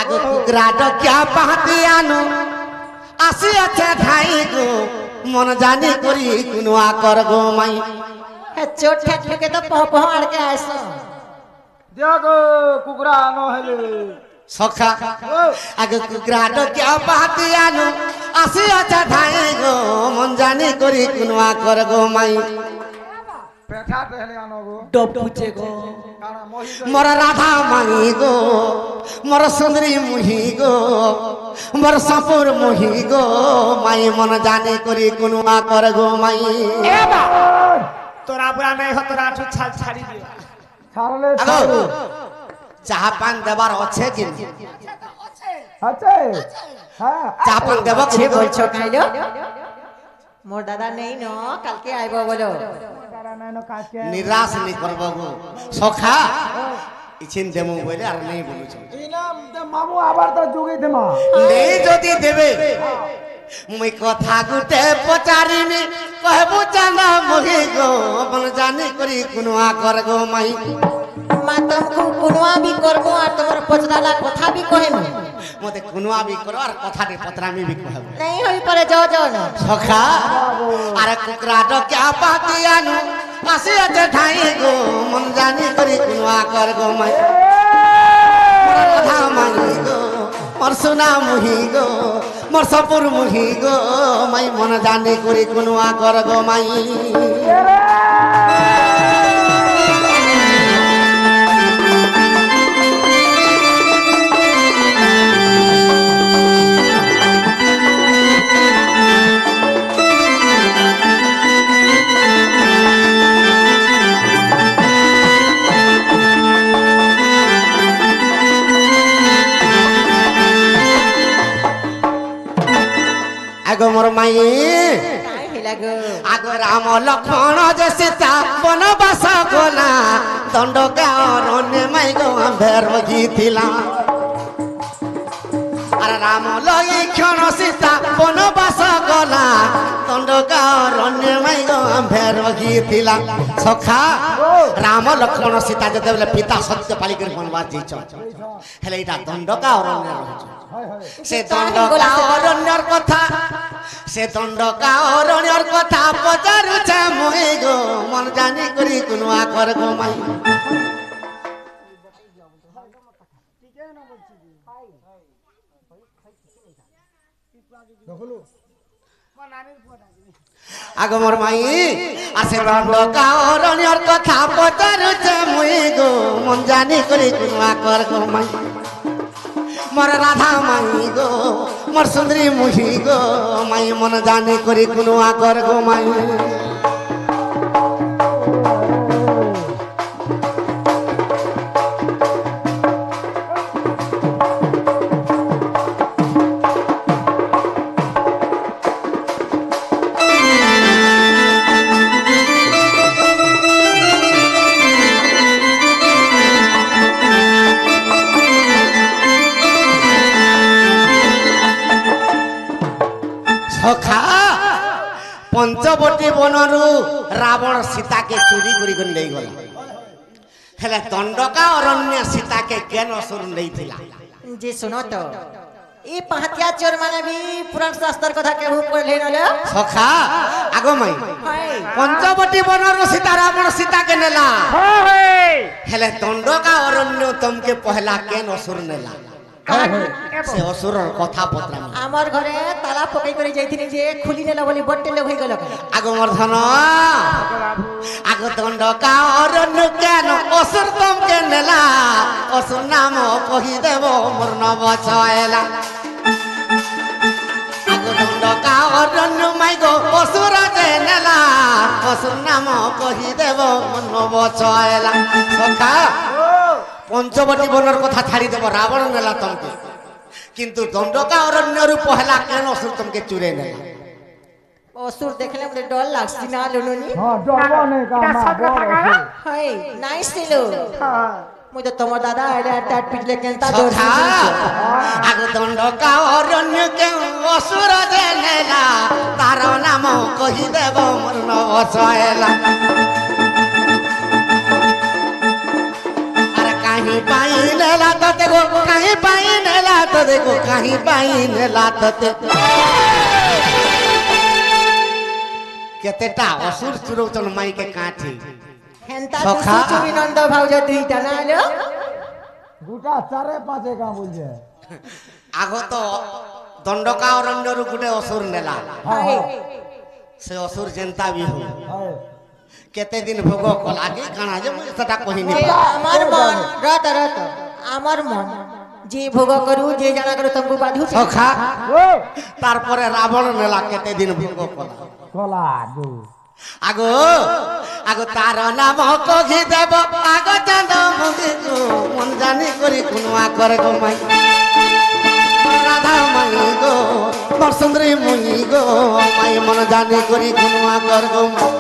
आगो कुकराड क्या पाहती आनो आसी अच्छा ढाई गो मन जानी करी कुनुआ कर गो माई चोट ठाक के तो पहड़ के आइसो देखो कुकरा नो हेले सखा आगो कुकराड क्या पाहती आनो आसी अच्छा ढाई गो मन जानी करी कुनुआ कर गो माई पेठा टहले आनो गो डब पूछे गो काना मोही मोर राधा माई गो मोर सुंदरी मुही गो मोर सपुर मुही गो माई मन जाने करी कुनुआ कर गो माई ए बा तोरा बुरा नहीं हो तोरा आठू छाल छाड़ी दे छाड़ले आगो चाह पान देबार अच्छे कि अच्छे हां चाह पान देबो छे बोलछो काइलो मोर दादा नहीं न कल के आइबो बोलो कारा नानो काचे निराश नहीं करबो गो सखा इछिन देमु बोले আর नहीं बोलु छ इनाम दे मामू आबार तो जुगी दे मा नहीं যদি দেবে মুই কথা গুটে পচারিনি কহবু চাঁদা মহি গো মন জানি করি কুনুয়া কর গো মাই मां तुमको कुनवा भी करबो और तोर पचदाला कथा भी कहेम मते कुनुआ भी करो और कथा दे पतरामी भी कहबो नहीं होई परे जाओ जाओ न सखा अरे कुकरा ड क्या पाती आनु आसी अते ठाई गो मन जानी करी कुनुआ कर गो माई मोर राधा माई गो मोर सोना मुही गो मोर सपुर मुही गो माई मन जानी करी कुनुआ कर गो माई आगो मोर माई काई हिलागो आगो राम लक्ष्मण जे सीता बनवास गला दंडका अरण्य माई गो भेर गीथिला अरे राम लक्ष्मण सीता बनवास गला दंडका अरण्य माई गो भेर गीथिला सखा राम लक्ष्मण सीता जते बेले पिता सत्य पाली कर बनवास जइछ हेले इटा दंडका अरण्य रहछ से दंडका अरण्यर कथा से दंडका अरण्यर कथा पचारुछ मोहि गो मन जानी करी कुनुआ कर गो माई आगो मोर माई आसे दंडका अरण्यर कथा पचारुछ मोहि गो मन जानी करी कुनुआ कर गो माई मोर राधा माई गो मोर सुंदरी मुही गो माई मन जाने करी कुनुआ कर गो माई सखा पंचवटी बनरु रावण सीता के चोरी करी ले गला हेले दंडका अरण्य सीता के केन असुर नहीं थिला जी सुनो तो ई पहतिया चोर माने भी पुराण शास्त्र कथा के भूप पढ़ले नले सखा आगो माई हाय पंचवटी बनरु सीता रावण सीता के नेला हेले दंडका अरण्य तुमके पहला केन असुर नेला से असुर कथा पत्रा आमर घरे ताला पकई करी जाइथिनी जे खुली नेला बोली बट्टे लोग होई गलो आगो मर्धन आगो दंडका अरण्य केन असुर तुमके नेला असुर नाम कहि देबो मोर नव छयला आगो दंडका अरण्य माई गो असुर जे नेला असुर नाम कहि देबो मोर नव छयला सखा पंचवटी बनर कथा छाड़ी देव रावण नेला तुमके किंतु दंडका अरण्य रूप पहला केन असुर तुमके चुरे नेला असुर देखले मुझे डर लागसी ना लोनोनी हां डरबो नहीं का मां हाय नाइस दिलो मुझे तमर दादा आले टाट पिटले केनता डर सखा आगो दंडका अरण्य के असुर जे नेला तार नाम कहि देव मोर नव छयला अरे काहे पाई नेला तो देखो काहे पाई नेला तो देखो कहीं पाई नेला तते केतेटा असुर चुरौचन माई के काठी হেনতা সখা। চুবি নন্দ ভাউজ দুইটা না হলো দুটা চারে পাঁচে কাম বলছে আগো তো দণ্ডকা অরণ্যর গুটে অসুর নেলা হাই সে অসুর জেনতা বি হো হ্যাঁ কেতে দিন ভোগ কলা কি কানা যে মুই সেটা কহিনি আমার মন রত রত আমার মন যে ভোগ করু যে জানা করু তম্বু বাঁধু সখা ও তারপরে রাবণ নেলা কেতে দিন ভোগ কলা কলা দু আগো আগো তার নাম কহি দেব আগো চাঁদ মুখে গো মন জানি করি কুনুয়া করে গো মাই রাধা মাই গো বরসুন্দরী মুই গো মাই মন জানি করি কুনুয়া কর গো মাই।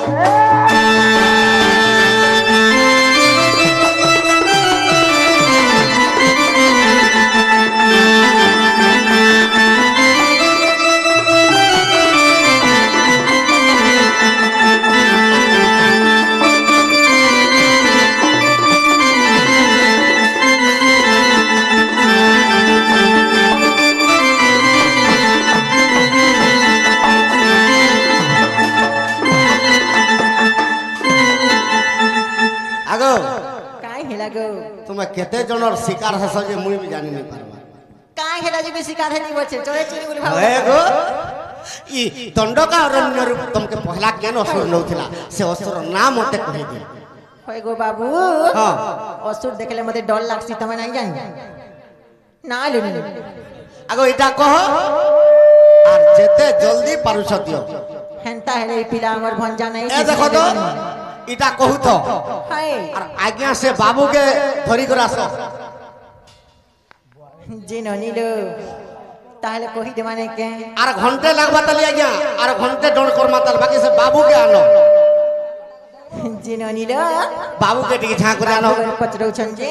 আগো কাই হেলা গো তুমি কেতে জনের শিকার হেস যে মুই বি জানি নাই পারবা কাই হেলা যে বেশি কাঁধে নি বলছে চলে চলে বলি ভাব হয়ে গো ই দণ্ডকা অরণ্যর তোমাকে পহলা কেন অসুর নউথিলা সে অসুর নাম মতে কহি দি হয় গো বাবু হ্যাঁ অসুর দেখলে মতে ডর লাগছি তুমি নাই জানি না লুনি আগো এটা কহ আর যেতে জলদি পারুছ দিও হেনতা হেলে এই পিলা আমার ভঞ্জা নাই এ দেখো তো এটা কহু তো হাই আর আজ্ঞা সে বাবুকে ধরি করে আস যে ননিল তাহলে কহি দে মানে কে আর ঘন্টে লাগবা তালি আজ্ঞা আর ঘন্টে ডর করমা তাল বাকি সে বাবুকে আনো যে ননিল বাবুকে টিকে ঝাঁ করে আনো পচরৌছন যে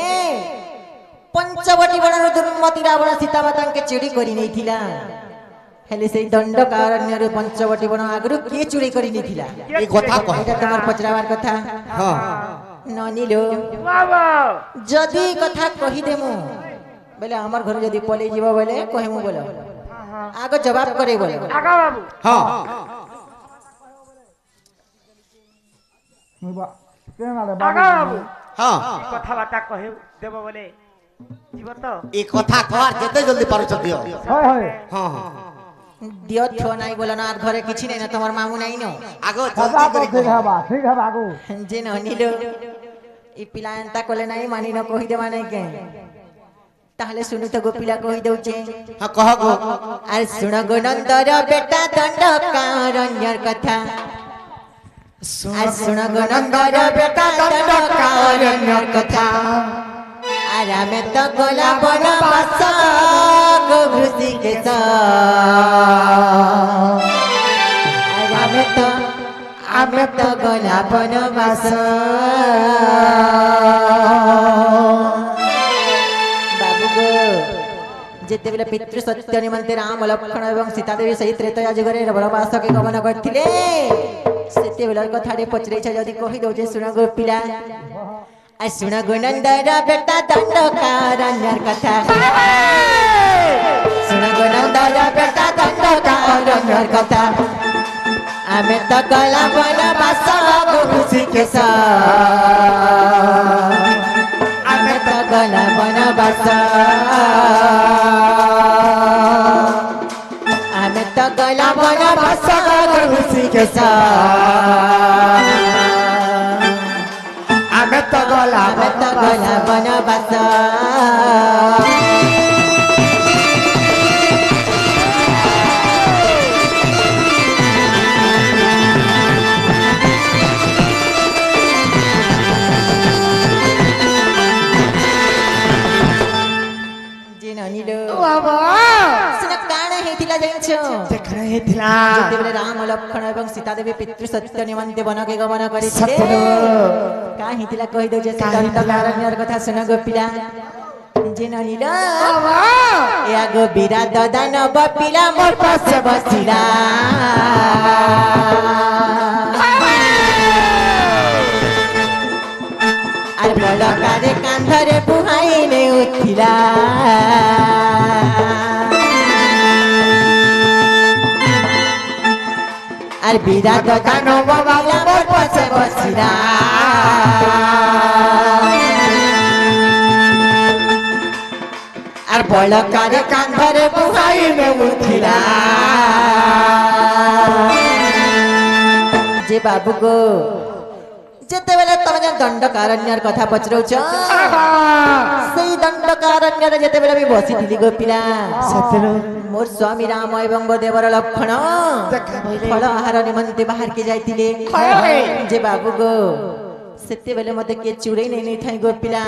পঞ্চবটি বড়র দুর্মতি রাবণ সীতা মাতাকে চুরি করি নেইথিলা হেলে সেই দণ্ডকারণ্যর পঞ্চবটি বন আগরু কে চুরি করি নেইথিলা এই কথা কহ এটা তোমার পচরাবার কথা হ্যাঁ ননিল যদি কথা কহি দেমু বলে আমার ঘরে যদি পলে যাব বলে কহিমু বলো আগে জবাব করে বলে হ্যাঁ কেন রে বাবু হ্যাঁ কথাবার্তা কহে দেব বলে জীব তো এই কথা কর যেতে জলদি পারুছ দিও হয় হয় হ্যাঁ হ্যাঁ দিও থো নাই বলো না আর ঘরে কিছু নাই না তোমার মামু নাই না আগো দাদা জলদি তো করি ঠিক হবে আগু যে ননিল এই পিলা এন্তা কলে নাই মানি না কহি দেবা নাই কে তাহলে শুনু তো গোপিলা কহি দউছে হ্যাঁ কহ গো আর শুন গো নন্দর বেটা দণ্ডকারণ্যর কথা আর শুন গো নন্দর বেটা দণ্ডকারণ্যর কথা আর আমি তো গোলা বন বাস গো ঘুষি কেশ আর আমি তো গোলা বন বাস বাবু গো যেতেবেলে পিতৃ সত্য নিমন্তে রাম লক্ষ্মণ এবং সীতা দেবী সেই ত্রেতয়া যুগরে বনবাসকে গমন করଥିଲେ সেতেবেলার কথারে পচরেছ যদি কহি দউছে শুন গো পিলা আর শুন গো নন্দর বেটা দণ্ডকারণ্যর কথা শুন গো নন্দর বেটা দণ্ডকারণ্যর কথা আমি তো গলা বনবাস গো খুশি কেশ আমি তো গলা বনবাস আমি তো গলা বনবাস গো খুশি কেশ আমি তো গলা আমি তো গলা বনবাস যে ননিল সেটা কাণ ହେଇଥିଲା ଜାଣିଛ সেখানে হেতিলা যেତେବେଳେ ରାମ ଲକ୍ଷ୍ମଣ ଏବଂ ସୀତା ଦେବୀ ପିତୃ ସତ୍ୟ ନିମନ୍ତେ ବନକେ ଗମନ କରିଥିଲେ କାଁ ହେଇଥିଲା କହି ଦଉଛେ ସେ ଦଣ୍ଡକାରଣ୍ୟର କଥା ଶୁଣ ଗୋପିଲା ଯେ ନନିଲ ଏ ଆଗ ବିରାଟ ଦାନବ ପିଲା ମୋର ପାଶେ ବସିଲା আর বড় কারে কান্ধরে বুহাই নেউথিলা আর বিরাট দানব বাবা মোর পাশে বসিরা আর বলকারে কান্ধরে বুহাই মে উঠিলা যে বাবু গো যেতেবেলে তুমি যে দণ্ডকারণ্যর কথা পচরৌছ সেই দণ্ডকারণ্যরে যেতেবেলে আমি বসিଥିଲି গো পিলা মোর স্বামী রাম এবং দেবর লক্ষণ ফল আহার নিমন্তে বাহারকে যাইଥିଲେ যে বাবু গো সেতেবেলে মতে কে চুড়েই নেই থাই গো পিলা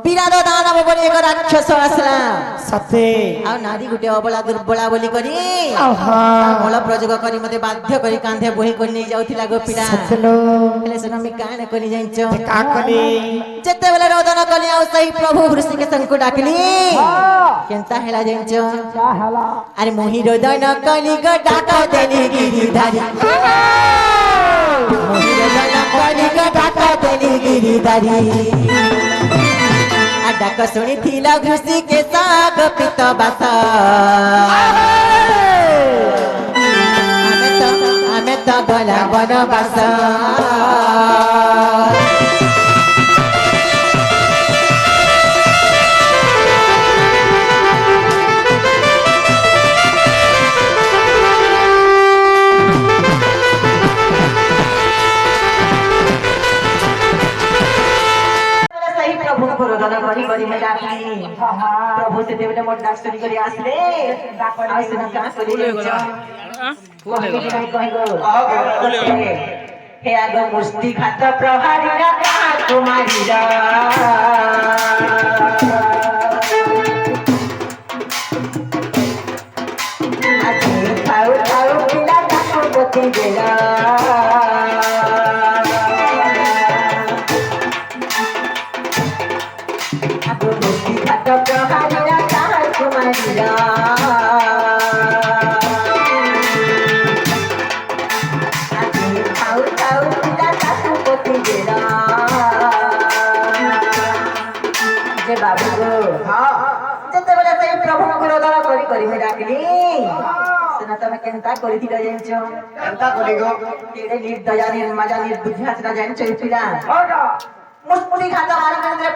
বিরাট দানব বলি এক রাক্ষস আসলা সতে আর নারী গুটে অবলা দুর্বলা বলি করি বল প্রযোগ করি মতে বাধ্য করি কাঁধে বহি করে নিয়ে যাউଥିଲା গো পিলা হেলে সেন আমি কানে করি যাইছ কা কলি যেতেবেলে রোদন কলি আর সেই প্রভু ঋষিকেশଙ୍କୁ ডাকলি কেনতা হেলা যাইছ কা হেলা আরে মোহি রোদন কলি গো ডাক দেলি গিরিধারি মোহি রোদন কলি গো ডাক দেলি গিরিধারি ডাক শুনিଥିଲା ঋষিকেশ গোপিত বাস ଆମେ ତ ଗଲା ବନବାସ प्रभु से देवले मोट डाक सुनी करी आसले आसने का करी हे आग मुष्टि घात प्रहारी का कुमारी खाऊ खाऊ पिला ताको पति बेला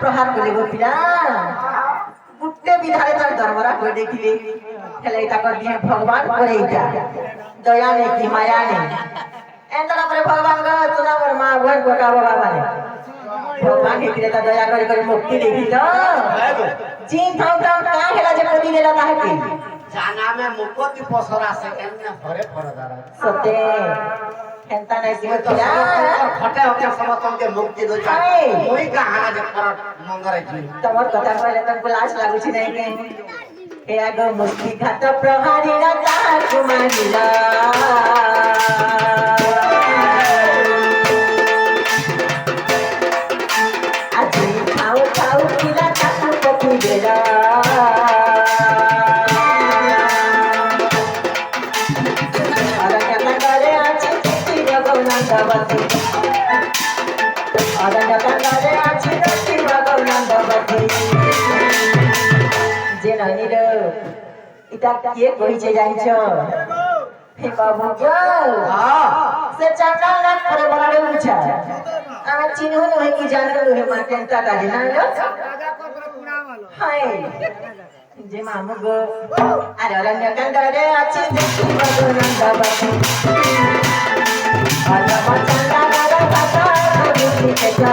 प्रहार कर गुटे विधारे तार दरबारा कर देखिले हेले इता कर दिए भगवान करे इता दया ने की माया ने एंतरा करे भगवान का तुना पर मां भगवान को का बाबा ने भगवान के ता दया करे करे मुक्ति देखी तो जी थाउ थाउ का हेला जे पति देला ताहे की जाना में मुक्ति पसरा से केने भरे फरदारा सते एंता नै सिम पिला फटे होके समतम के मुक्ति दो जाए मोई का हाना जे पर मंगरे जी तमर कथा कहले तनको लाज लागु छी नै के ए आग मुक्ति घात प्रहारी ना कुमारीला আজি खाऊ खाऊ पिला ताकू पति बेला जे नानी रे इता के कोई जे जाइछ हे बाबू गो हां से चंदन ना करे बनाड़े उछा आमे चिन्हु नहीं कि जानू हे माटेंता दादी ना लो हाय जे मामू गो अरे रंग कंदरे आछि देखि बाबू नंदबती आजा मचंदा दादा दादा देखि के जा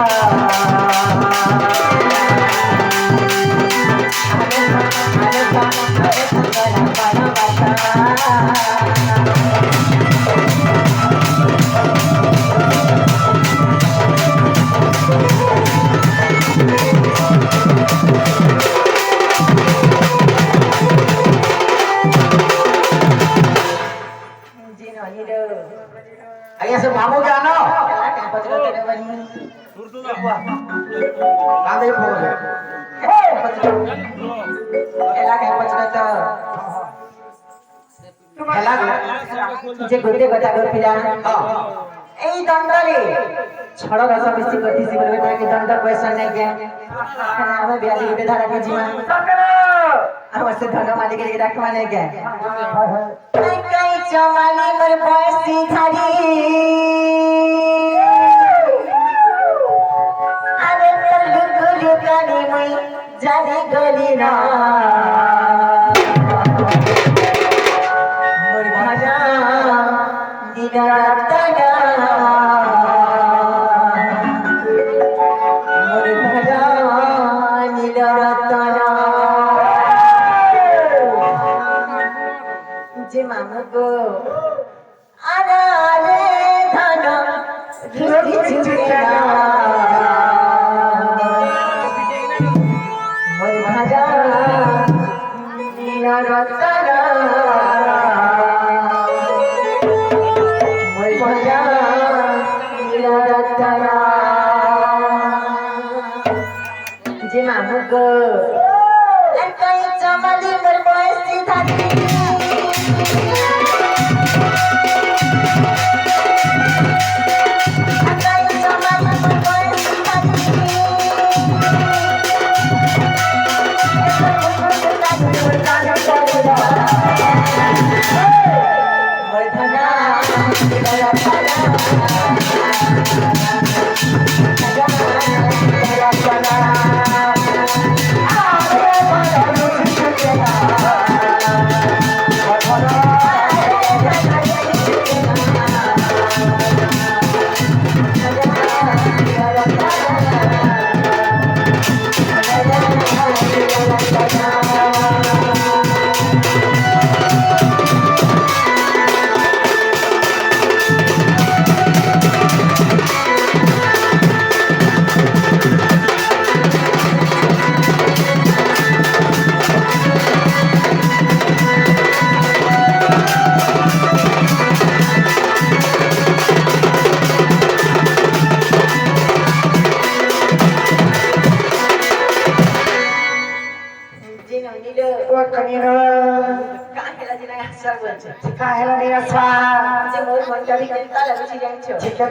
आया से मामू जानो क्या पचरो तेरे बनी कांदे फोले एला क्या पचरो तो हेला जे गोटे कथा गो पिला এই দণ্ডরে ছড় রস বেশি গতিশীল বলবে তাকে দণ্ড পয়সা নাই কে আমি বিয়ালি গোটে ধারা কে জিমা আমার সে ধন মালিকের ডাক মানে কে হয় হয় কাই চমালি মোর বয়সী ধারি আরে তলু গুলি প্রাণী মই জানি গলি না মোর ভাজা দিনারাতনা মোর ভাজা নীলরতনা যে মামুগো আনারে ধন রুচি চুকে না মোর ভাজা নীলরতনা মোর ভাজা নীলরতনা যে মামুগো একাই চমালি মোর বয়সী থাকি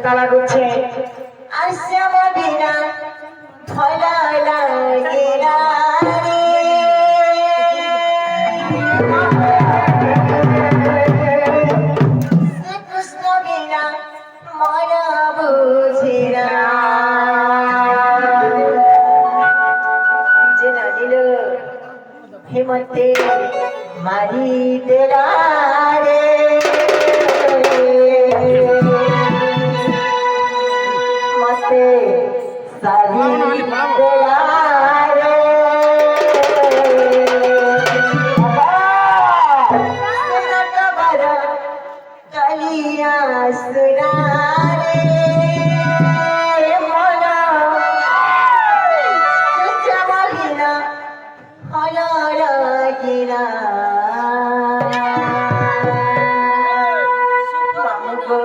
তালা করছে আর শ্যামা বিনা ধলা লাগেরা শ্রী কৃষ্ণ বিনা মরা বুঝিরা যে নাজিল হেমন্তে মারি তেরা রে মতে সারি তেরা রে নটবর কালিয়া সুরা রে মনা সুচমলিনা হলরগিরা মামুগো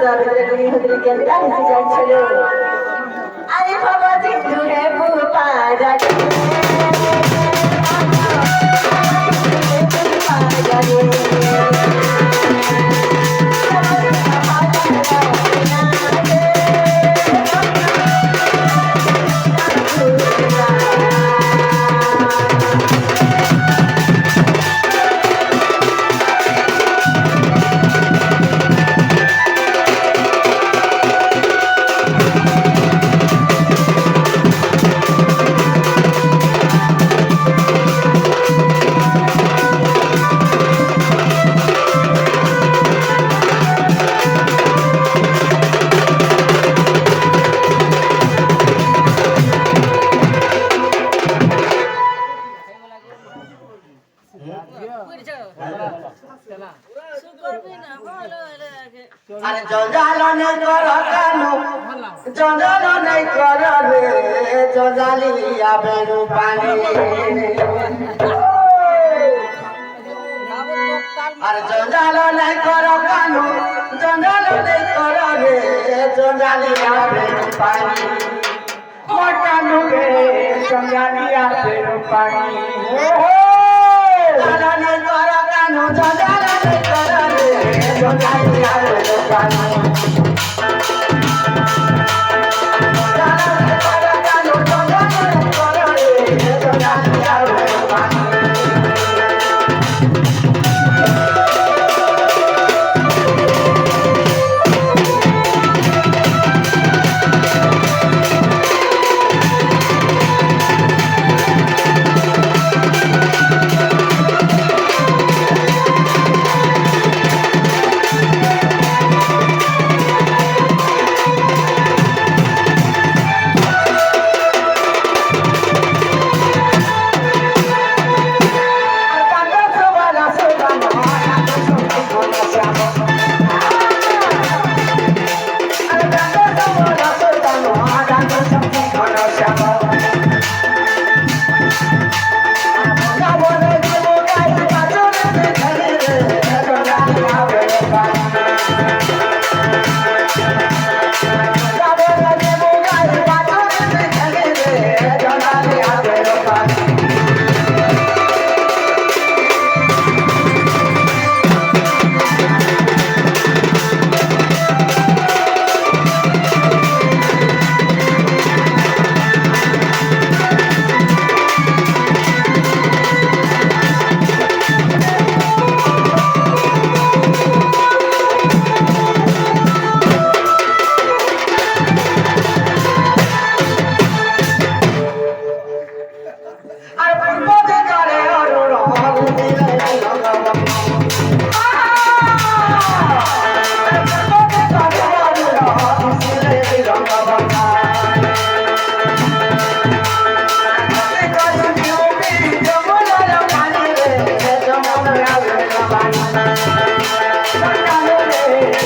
দুর্গা বিজয়ী হতে কেনটা হিসি যাচ্ছিল আরে বাবা জিন্দু হে বুপা রাজে আরে জঞ্জাল নেই কর কেন জঞ্জাল নেই কর রে জঞ্জালিয়া বেনু পানি আরে জঞ্জাল নেই কর কেন জঞ্জাল নেই কর রে জঞ্জালিয়া বেনু পানি মোটানু রে জঞ্জালিয়া বেরু পানি জঞ্জাল নেই কর কেন জঞ্জাল নেই কর রে জঞ্জালিয়া বেনু পানি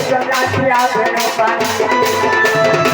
জঞ্জালিয়া বেরু পানি